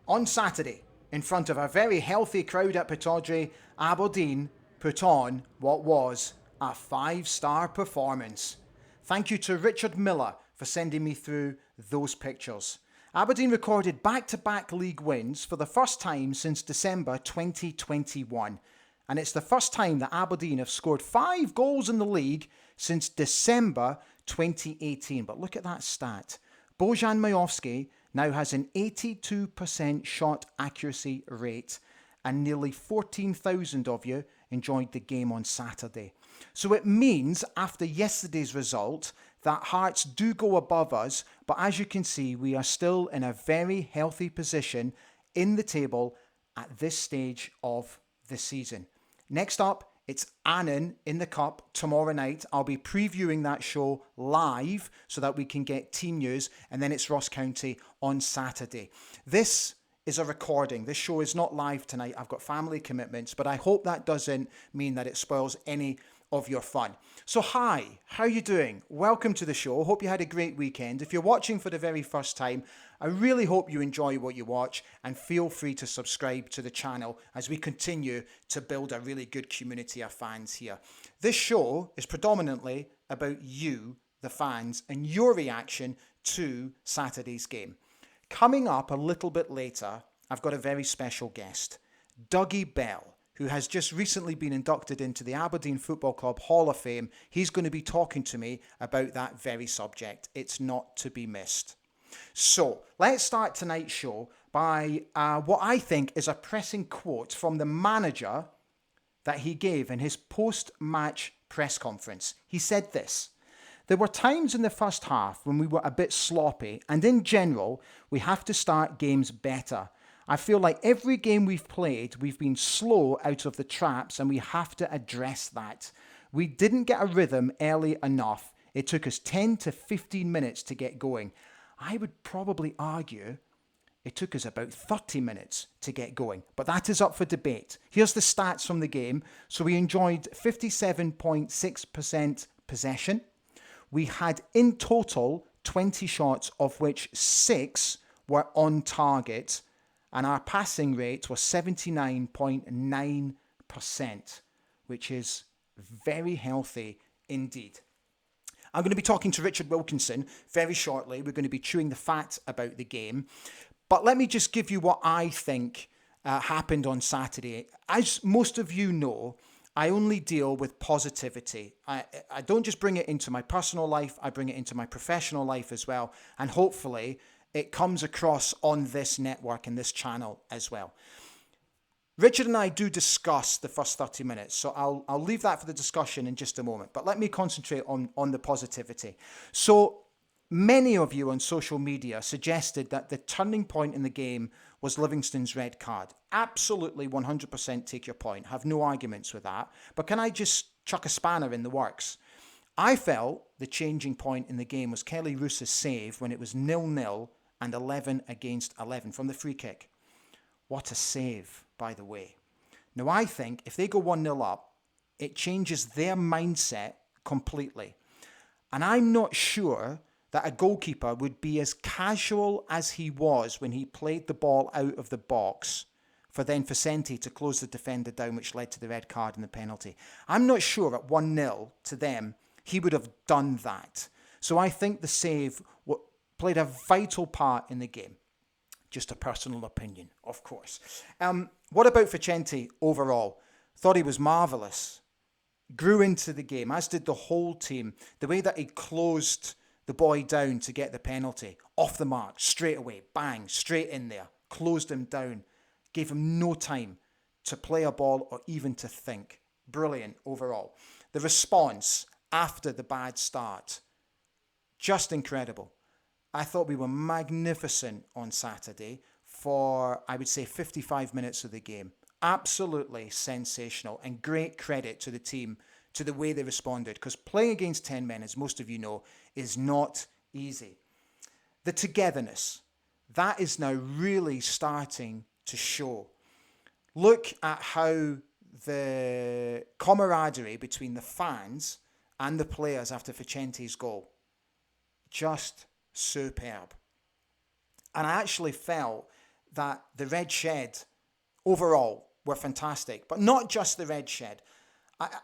On Saturday, in front of a very healthy crowd at Pittodrie, Aberdeen put on what was a five-star performance. Thank you to Richard Miller for sending me through those pictures. Aberdeen recorded back-to-back league wins for the first time since December 2021. And it's the first time that Aberdeen have scored 5 goals in the league since December 2018. But look at that stat. Bojan Majowski now has an 82% shot accuracy rate, and nearly 14,000 of you enjoyed the game on Saturday. So it means, after yesterday's result, that Hearts do go above us, but as you can see, we are still in a very healthy position in the table at this stage of the season. Next up, it's Annan in the Cup tomorrow night. I'll be previewing that show live so that we can get team news, and then it's Ross County on Saturday. This is a recording. This show is not live tonight. I've got family commitments, but I hope that doesn't mean that it spoils any of your fun. So hi, how are you doing? Welcome to the show. Hope you had a great weekend. If you're watching for the very first time, I really hope you enjoy what you watch, and feel free to subscribe to the channel as we continue to build a really good community of fans here. This show is predominantly about you, the fans, and your reaction to Saturday's game. Coming up a little bit later, I've got a very special guest, Dougie Bell, who has just recently been inducted into the Aberdeen Football Club Hall of Fame. He's going to be talking to me about that very subject. It's not to be missed. So let's start tonight's show by what I think is a pressing quote from the manager that he gave in his post-match press conference. He said this: "There were times in the first half when we were a bit sloppy, and in general, we have to start games better. I feel like every game we've played, we've been slow out of the traps, and we have to address that. We didn't get a rhythm early enough. It took us 10 to 15 minutes to get going. I would probably argue it took us about 30 minutes to get going, but that is up for debate. Here's the stats from the game. So we enjoyed 57.6% possession. We had in total 20 shots, of which 6 were on target, and our passing rate was 79.9%, which is very healthy indeed." I'm going to be talking to Richard Wilkinson very shortly. We're going to be chewing the fat about the game. But let me just give you what I think happened on Saturday. As most of you know, I only deal with positivity. I don't just bring it into my personal life, I bring it into my professional life as well. And hopefully it comes across on this network and this channel as well. Richard and I do discuss the first 30 minutes, so I'll leave that for the discussion in just a moment. But let me concentrate on the positivity. So many of you on social media suggested that the turning point in the game was Livingston's red card. Absolutely 100% take your point. Have no arguments with that. But can I just chuck a spanner in the works? I felt the changing point in the game was Kelly Roos's save when it was 0-0 and 11 against 11 from the free kick. What a save, by the way. Now, I think if they go 1-0 up, it changes their mindset completely. And I'm not sure that a goalkeeper would be as casual as he was when he played the ball out of the box for then Vicente to close the defender down, which led to the red card and the penalty. I'm not sure at 1-0 to them he would have done that. So I think the save played a vital part in the game. Just a personal opinion, of course. What about Vicente overall? Thought he was marvellous. Grew into the game, as did the whole team. The way that he closed the boy down to get the penalty. Off the mark, straight away, bang, straight in there. Closed him down. Gave him no time to play a ball or even to think. Brilliant overall. The response after the bad start, just incredible. I thought we were magnificent on Saturday for, I would say, 55 minutes of the game. Absolutely sensational, and great credit to the team, to the way they responded, because playing against 10 men, as most of you know, is not easy. The togetherness, that is now really starting to show. Look at how the camaraderie between the fans and the players after Vicente's goal, just superb. And I actually felt that the Red Shed overall were fantastic, but not just the Red Shed.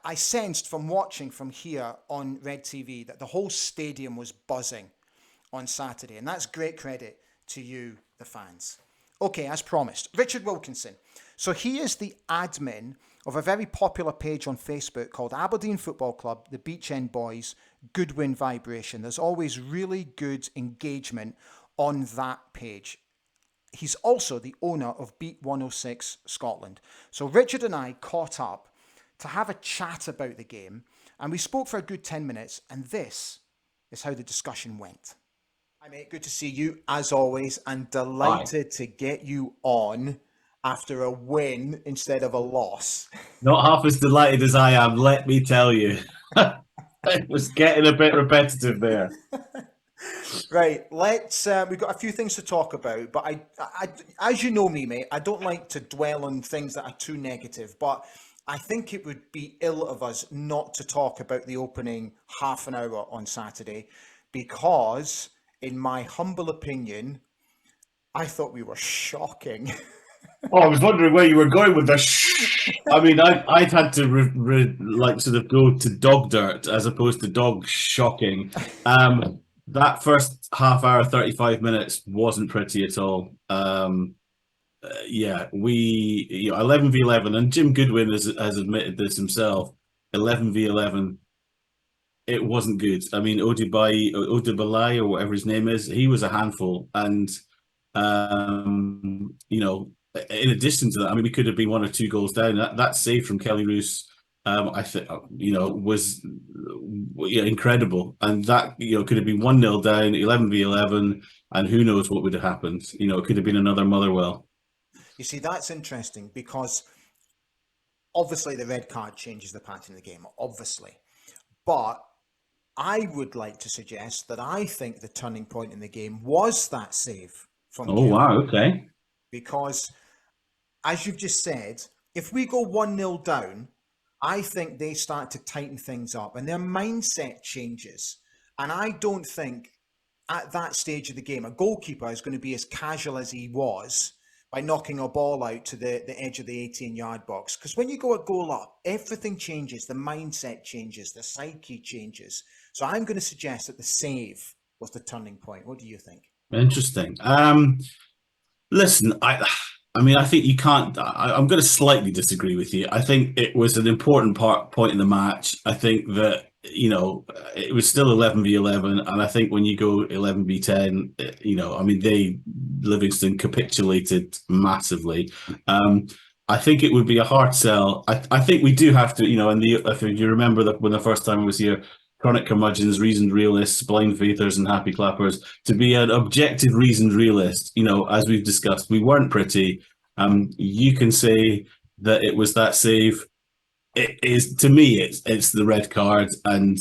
I sensed from watching from here on Red TV that the whole stadium was buzzing on Saturday, and that's great credit to you, the fans. Okay, as promised, Richard Wilkinson. So he is the admin of a very popular page on Facebook called Aberdeen Football Club, the Beach End Boys, Goodwin Vibration. There's always really good engagement on that page. He's also the owner of Beat 106 Scotland. So Richard and I caught up to have a chat about the game, and we spoke for a good 10 minutes, and this is how the discussion went. Hi mate, good to see you as always, and delighted to get you on after a win instead of a loss. Not half as delighted as I am, let me tell you. It was getting a bit repetitive there. Right, we've got a few things to talk about, but I, as you know me, mate, I don't like to dwell on things that are too negative, but I think it would be ill of us not to talk about the opening half an hour on Saturday, because, in my humble opinion, I thought we were shocking. Oh, I was wondering where you were going with this. I mean, I'd had to sort of go to dog dirt as opposed to dog shocking. That first half hour, 35 minutes wasn't pretty at all. We 11v11, and Jim Goodwin has admitted this himself. 11v11, it wasn't good. I mean, Odibalai, or whatever his name is, he was a handful, and in addition to that, I mean, we could have been 1 or 2 goals down. That save from Kelly Roos, I think, was incredible, and that could have been 1-0 down, 11v11, and who knows what would have happened. It could have been another Motherwell. You see, that's interesting, because obviously the red card changes the pattern of the game, obviously. But I would like to suggest that I think the turning point in the game was that save from Kelly. Wow, okay. Because, as you've just said, if we go 1-0 down, I think they start to tighten things up and their mindset changes. And I don't think at that stage of the game a goalkeeper is going to be as casual as he was by knocking a ball out to the edge of the 18-yard box. Because when you go a goal up, everything changes, the mindset changes, the psyche changes. So I'm going to suggest that the save was the turning point. What do you think? Interesting. Listen, I mean, I think you can't. I'm going to slightly disagree with you. I think it was an important point in the match. I think that it was still 11v11, and I think when you go 11v10, I mean, Livingston capitulated massively. I think it would be a hard sell. I think we do have to, if you remember when the first time I was here, chronic curmudgeons, reasoned realists, blind faithers, and happy clappers, to be an objective reasoned realist, as we've discussed, we weren't pretty. You can say that it was that save. It is, to me, it's the red card, and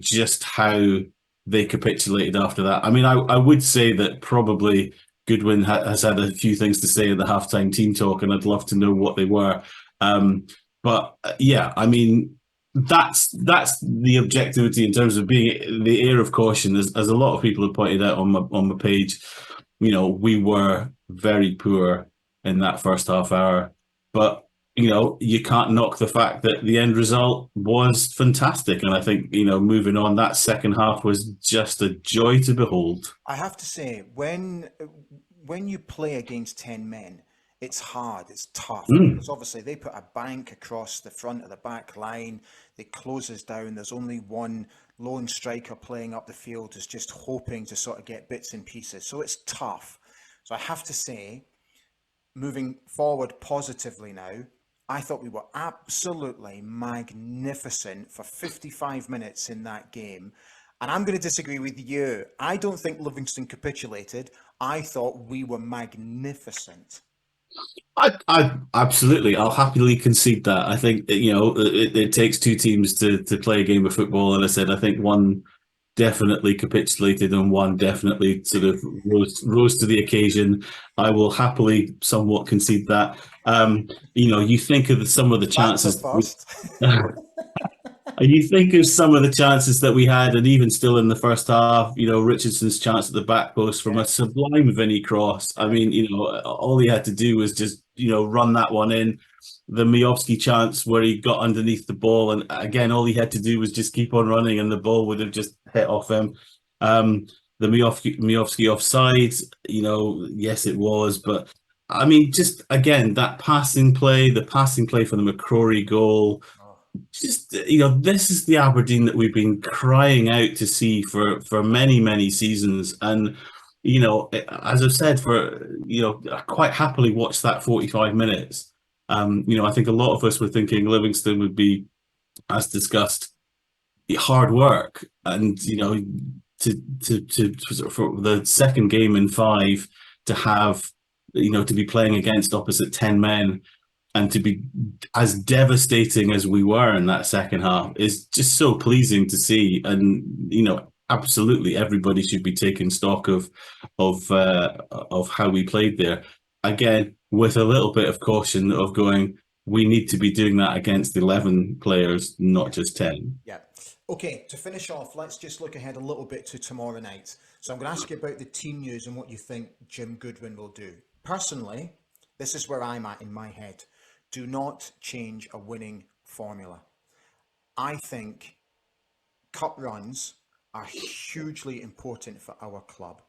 just how they capitulated after that. I mean, I would say that probably Goodwin has had a few things to say in the halftime team talk, and I'd love to know what they were. But yeah, I mean, that's the objectivity in terms of being the air of caution. As a lot of people have pointed out on my page, we were very poor in that first half hour, but you can't knock the fact that the end result was fantastic. And I think, moving on, that second half was just a joy to behold. I have to say, when you play against 10 men, it's hard, it's tough, because obviously they put a bank across the front of the back line, they close us down, there's only one lone striker playing up the field who's just hoping to sort of get bits and pieces, so it's tough. So I have to say, moving forward positively now, I thought we were absolutely magnificent for 55 minutes in that game. And I'm going to disagree with you. I don't think Livingston capitulated. I thought we were magnificent. I absolutely, I'll happily concede that. I think it takes two teams to play a game of football, and I said I think one definitely capitulated and one definitely sort of rose to the occasion. I will happily somewhat concede that. You think of some of the chances. And you think of some of the chances that we had, and even still in the first half, Richardson's chance at the back post from Yeah, a sublime Vinny cross. I mean, all he had to do was just, run that one in. The Miovski chance where he got underneath the ball, and again, all he had to do was just keep on running, and the ball would have just hit off him. The Miovski offside, yes, it was, but I mean, just again, that the passing play for the McCrory goal, oh, just this is the Aberdeen that we've been crying out to see for many seasons. And as I've said, I quite happily watched that 45 minutes. I think a lot of us were thinking Livingston would be, as discussed, hard work, and for the second game in five to have, to be playing against opposite 10 men and to be as devastating as we were in that second half is just so pleasing to see. And absolutely everybody should be taking stock of how we played there. Again, with a little bit of caution of going, we need to be doing that against 11 players, not just 10. yeah. Okay, to finish off, let's just look ahead a little bit to tomorrow night. So I'm going to ask you about the team news and what you think Jim Goodwin will do. Personally, this is where I'm at in my head. Do not change a winning formula. I think cup runs are hugely important for our club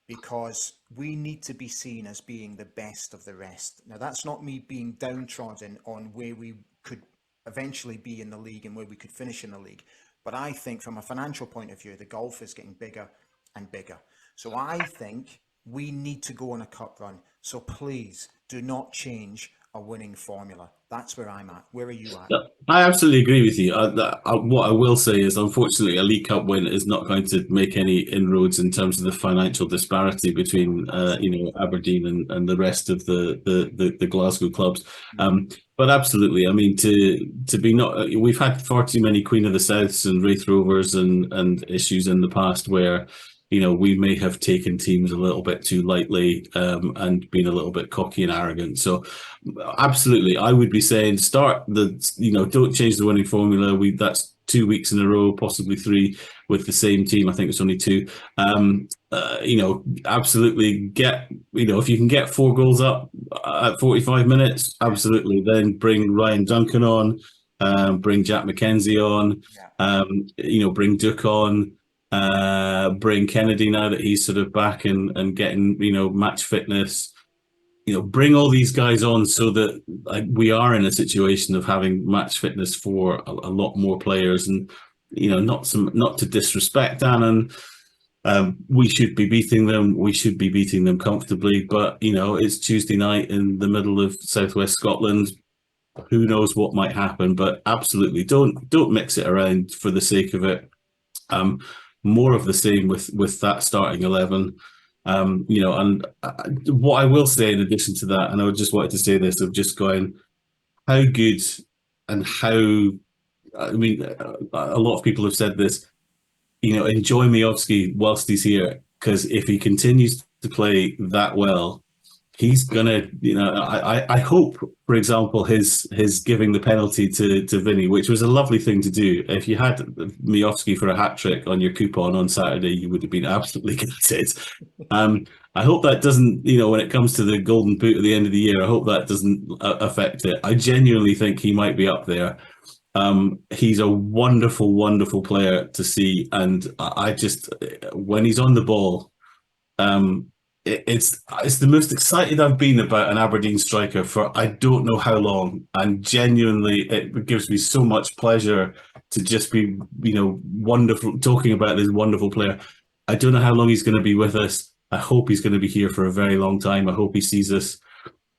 because we need to be seen as being the best of the rest. Now, that's not me being downtrodden on where we could eventually be in the league and where we could finish in the league. But I think from a financial point of view, the golf is getting bigger and bigger. So I think we need to go on a cup run. So please do not change a winning formula. That's where I'm at. Where are you at? I absolutely agree with you. What I will say is, unfortunately, a League Cup win is not going to make any inroads in terms of the financial disparity between, Aberdeen and the rest of the Glasgow clubs. But absolutely, I mean, to be not, we've had far too many Queen of the Souths and Wraith Rovers and issues in the past where, we may have taken teams a little bit too lightly, and been a little bit cocky and arrogant. So absolutely, I would be saying don't change the winning formula. That's 2 weeks in a row, possibly three with the same team. I think it's only two. Absolutely if you can get 4 goals up at 45 minutes, absolutely. Then bring Ryan Duncan on, bring Jack McKenzie on, bring Duke on. Bring Kennedy now that he's sort of back and getting match fitness. Bring all these guys on so that we are in a situation of having match fitness for a lot more players, and not to disrespect Annan. We should be beating them. We should be beating them comfortably. But it's Tuesday night in the middle of southwest Scotland. Who knows what might happen? But absolutely, don't mix it around for the sake of it. More of the same with that starting 11. And what I will say in addition to that, and I just wanted to say this, of just going, how good and how, I mean, a lot of people have said this, enjoy Miovski whilst he's here, because if he continues to play that well, he's gonna, I hope, for example, his giving the penalty to Vinny, which was a lovely thing to do. If you had Miovski for a hat trick on your coupon on Saturday, you would have been absolutely gutted. I hope that doesn't, when it comes to the golden boot at the end of the year, I hope that doesn't affect it. I genuinely think he might be up there. He's a wonderful, wonderful player to see, and I just, when he's on the ball, it's the most excited I've been about an Aberdeen striker for I don't know how long, and genuinely it gives me so much pleasure to just be wonderful talking about this wonderful player. I don't know how long he's going to be with us. I hope he's going to be here for a very long time. I hope he sees us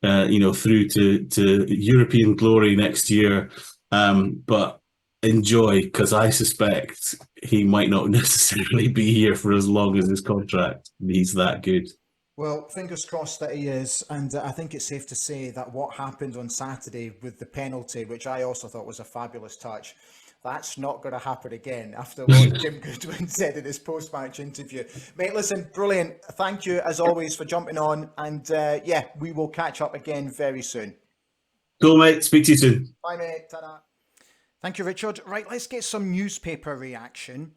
through to European glory next year. But enjoy, because I suspect he might not necessarily be here for as long as his contract. He's that good. Well, fingers crossed that he is. And I think it's safe to say that what happened on Saturday with the penalty, which I also thought was a fabulous touch, that's not going to happen again after what Jim Goodwin said in his post-match interview. Mate, listen, brilliant. Thank you, as always, for jumping on. And we will catch up again very soon. Cool, mate. Speak to you soon. Bye, mate. Ta-da. Thank you, Richard. Right, let's get some newspaper reaction.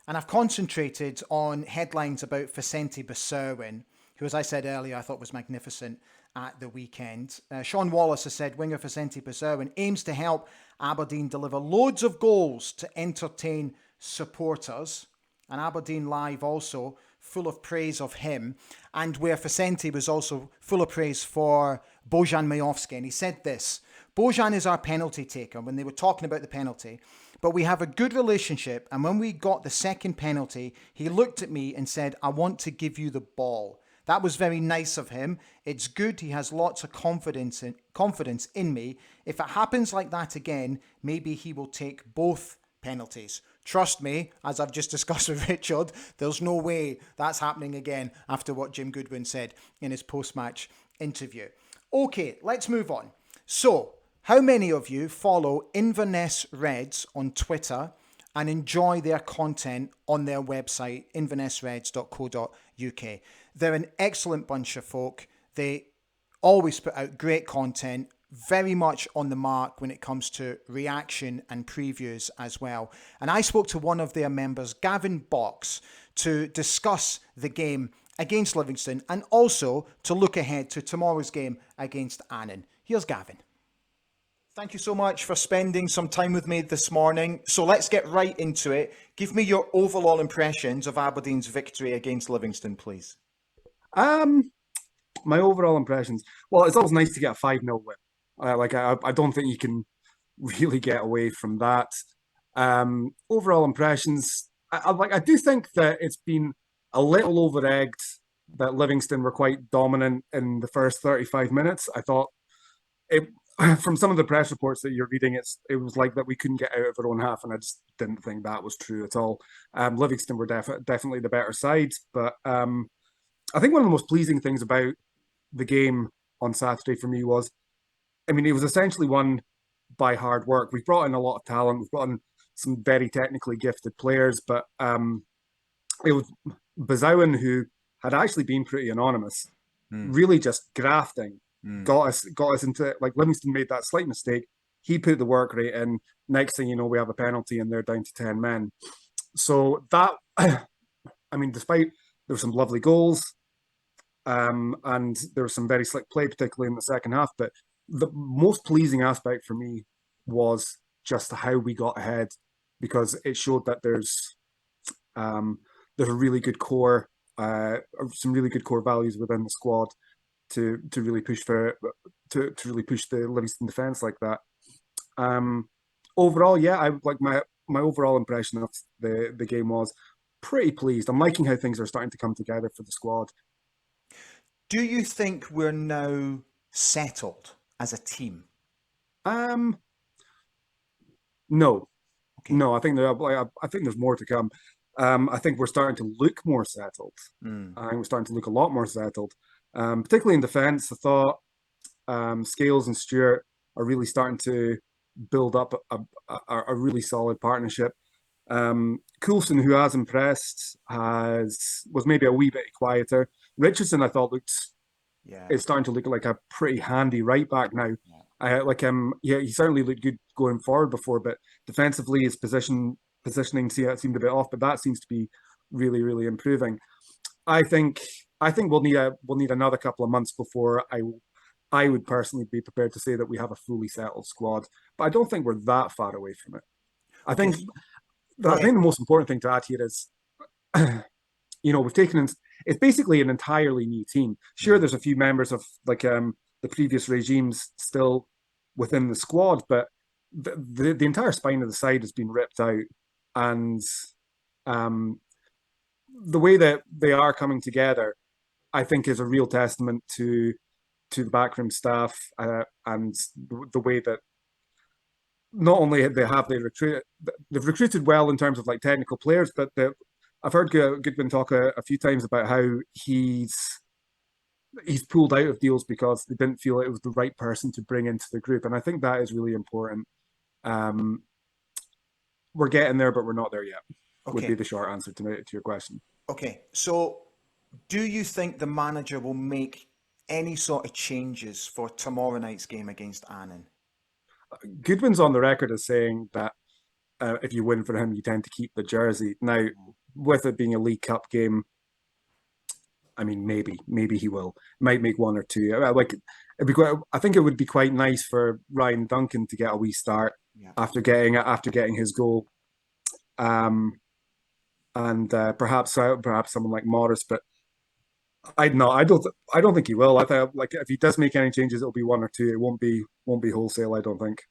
And I've concentrated on headlines about Vicente Bessarwin, who, as I said earlier, I thought was magnificent at the weekend. Sean Wallace has said winger Vicente Bessarwin aims to help Aberdeen deliver loads of goals to entertain supporters. And Aberdeen Live also full of praise of him, and where Vicente was also full of praise for Bojan Majowski. And he said this: Bojan is our penalty taker, when they were talking about the penalty, but we have a good relationship, and when we got the second penalty, he looked at me and said, I want to give you the ball. That was very nice of him. It's good. He has lots of confidence in me. If it happens like that again, maybe he will take both penalties. Trust me, as I've just discussed with Richard, there's no way that's happening again after what Jim Goodwin said in his post-match interview. Okay, let's move on. So, how many of you follow Inverness Reds on Twitter and enjoy their content on their website, invernessreds.co.uk? They're an excellent bunch of folk. They always put out great content, very much on the mark when it comes to reaction and previews as well. And I spoke to one of their members, Gavin Box, to discuss the game against Livingston and also to look ahead to tomorrow's game against Annan. Here's Gavin. Thank you so much for spending some time with me this morning. So let's get right into it. Give me your overall impressions of Aberdeen's victory against Livingston, please. My overall impressions. Well, it's always nice to get a 5-0 win. I don't think you can really get away from that. Overall impressions. I do think that it's been a little over-egged that Livingston were quite dominant in the first 35 minutes. I thought it. From some of the press reports that you're reading, it was like that we couldn't get out of our own half, and I just didn't think that was true at all. Livingston were definitely the better side, but I think one of the most pleasing things about the game on Saturday for me was, I mean, it was essentially won by hard work. We've brought in a lot of talent. We've brought in some very technically gifted players, but it was Bazowin, who had actually been pretty anonymous, really just grafting. Got us into it. Like, Livingston made that slight mistake. He put the work rate in. Next thing you know, we have a penalty and they're down to 10 men. So that, I mean, despite there were some lovely goals, and there was some very slick play, particularly in the second half. But the most pleasing aspect for me was just how we got ahead, because it showed that there's a really good core, some really good core values within the squad to really push to really push the Livingston defence like that. Overall, yeah, I like my overall impression of the game was pretty pleased. I'm liking how things are starting to come together for the squad. Do you think we're now settled as a team? No. Okay. No, I think there's more to come. I think we're starting to look more settled. I think we're starting to look a lot more settled. Particularly in defence, I thought Scales and Stewart are really starting to build up a really solid partnership. Coulson, who has impressed, was maybe a wee bit quieter. Richardson, I thought, is starting to look like a pretty handy right back now. Yeah. He certainly looked good going forward before, but defensively his positioning seemed a bit off, but that seems to be really, really improving. I think we'll need another couple of months before I would personally be prepared to say that we have a fully settled squad. But I don't think we're that far away from it. I think the most important thing to add here is, we've taken it's basically an entirely new team. Sure, there's a few members of the previous regimes still within the squad, but the entire spine of the side has been ripped out, and the way that they are coming together, I think, is a real testament to the backroom staff, and the way that not only they've recruited well in terms of like technical players, but I've heard Goodwin talk a few times about how he's pulled out of deals because they didn't feel it was the right person to bring into the group, and I think that is really important. We're getting there, but we're not there yet. Would be the short answer to your question. Okay, so do you think the manager will make any sort of changes for tomorrow night's game against Annan? Goodwin's on the record as saying that if you win for him, you tend to keep the jersey. Now, with it being a League Cup game, I mean, maybe he will. Might make one or two. Like, I think it would be quite nice for Ryan Duncan to get a wee start after getting his goal. And perhaps someone like Morris, but I no, I don't think he will. I think like if he does make any changes, it'll be one or two. It won't be wholesale. I don't think.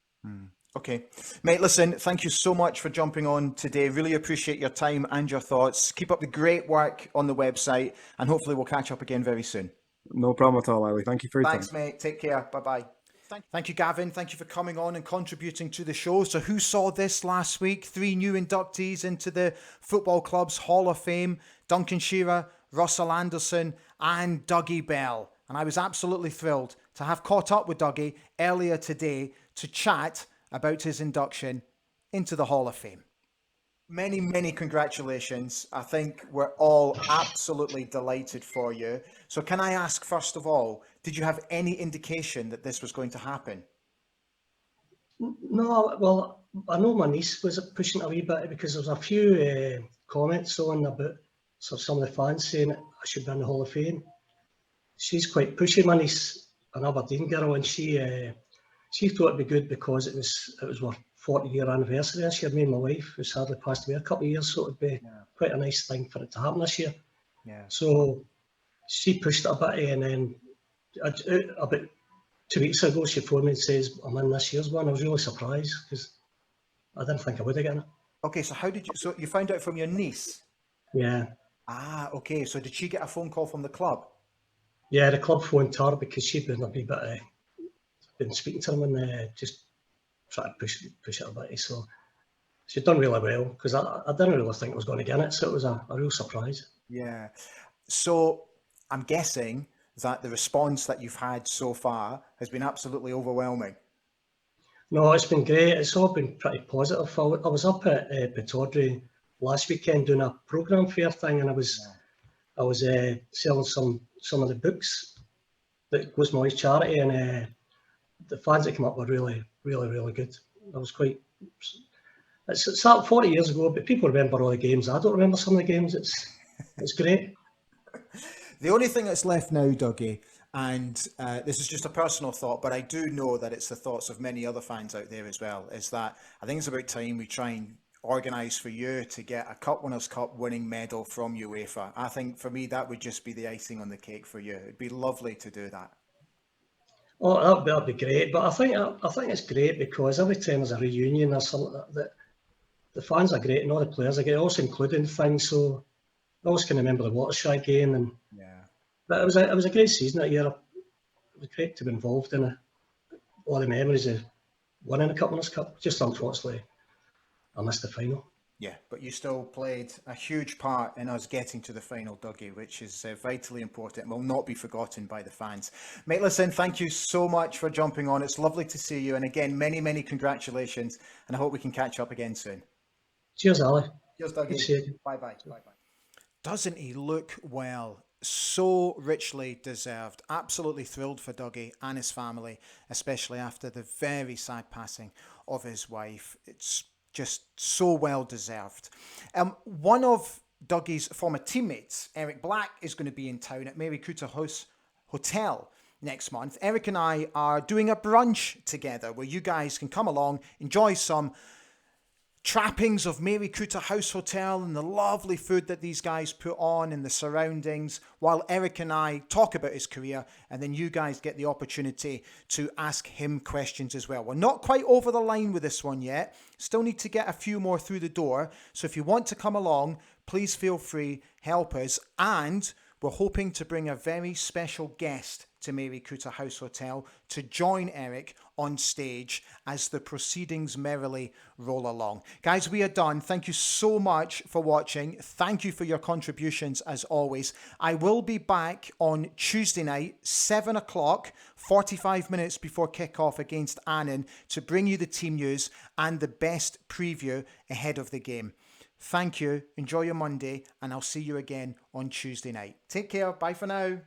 Okay, mate, listen, thank you so much for jumping on today. Really appreciate your time and your thoughts. Keep up the great work on the website, and hopefully we'll catch up again very soon. No problem at all, Ali. Thank you for your Thanks, time. mate. Take care. Bye-bye. Thank you, Gavin. Thank you for coming on and contributing to the show. So who saw this last week? 3 new inductees into the Football Club's Hall of Fame. Duncan Shearer, Russell Anderson and Dougie Bell. And I was absolutely thrilled to have caught up with Dougie earlier today to chat about his induction into the Hall of Fame. Many, many congratulations. I think we're all absolutely delighted for you. So can I ask, first of all, did you have any indication that this was going to happen? No, well, I know my niece was pushing it a wee bit because there was a few comments on about some of the fans saying I should be in the Hall of Fame. She's quite pushy, my niece, an Aberdeen girl, and she thought it'd be good because it was our 40-year anniversary this year. Me and my wife, who sadly passed away a couple of years, so it'd be quite a nice thing for it to happen this year. Yeah. So she pushed it a bit, and then about 2 weeks ago, she phoned me and says, I'm in this year's one. I was really surprised because I didn't think I would have gotten it. Okay, so so you found out from your niece? Yeah. Ah, okay. So did she get a phone call from the club? Yeah, the club phoned her because she'd been a wee bit, been speaking to them and just trying to push it a bit. So she'd done really well because I didn't really think I was going to get it. So it was a real surprise. Yeah. So I'm guessing that the response that you've had so far has been absolutely overwhelming. No, it's been great. It's all been pretty positive. I was up at Pittodrie last weekend doing a programme fair thing, and I was selling some of the books that goes to my charity, and the fans that came up were really, really, really good. I was quite. It's 40 years ago, but people remember all the games. I don't remember some of the games. It's great. The only thing that's left now, Dougie, and this is just a personal thought, but I do know that it's the thoughts of many other fans out there as well, is that I think it's about time we try and organise for you to get a Cup Winners' Cup winning medal from UEFA. I think for me that would just be the icing on the cake for you. It'd be lovely to do that. Oh, that'd be great. But I think it's great because every time there's a reunion or something, that the fans are great and all the players are great, also including things. So I always can remember the Watershire game, and but it was a great season that year. It was great to be involved in it. All the memories of winning a Cup Winners' Cup. Just unfortunately, I missed the final. Yeah, but you still played a huge part in us getting to the final, Dougie, which is vitally important and will not be forgotten by the fans. Mate, listen, thank you so much for jumping on. It's lovely to see you. And again, many, many congratulations. And I hope we can catch up again soon. Cheers, Ali. Cheers, Dougie. Bye-bye. Bye-bye. Doesn't he look well? So richly deserved. Absolutely thrilled for Dougie and his family, especially after the very sad passing of his wife. It's just so well deserved. One of Dougie's former teammates, Eric Black, is going to be in town at Mary Cooter House Hotel next month. Eric and I are doing a brunch together where you guys can come along, enjoy some trappings of Mary Cooter House Hotel and the lovely food that these guys put on in the surroundings, while Eric and I talk about his career, and then you guys get the opportunity to ask him questions as well. We're not quite over the line with this one yet. Still need to get a few more through the door. So if you want to come along, please feel free, help us. And we're hoping to bring a very special guest to Mary Cooter House Hotel to join Eric on stage as the proceedings merrily roll along. Guys, we are done. Thank you so much for watching. Thank you for your contributions as always. I will be back on Tuesday night, 7 o'clock, 45 minutes before kickoff against Annan, to bring you the team news and the best preview ahead of the game. Thank you. Enjoy your Monday, and I'll see you again on Tuesday night. Take care. Bye for now.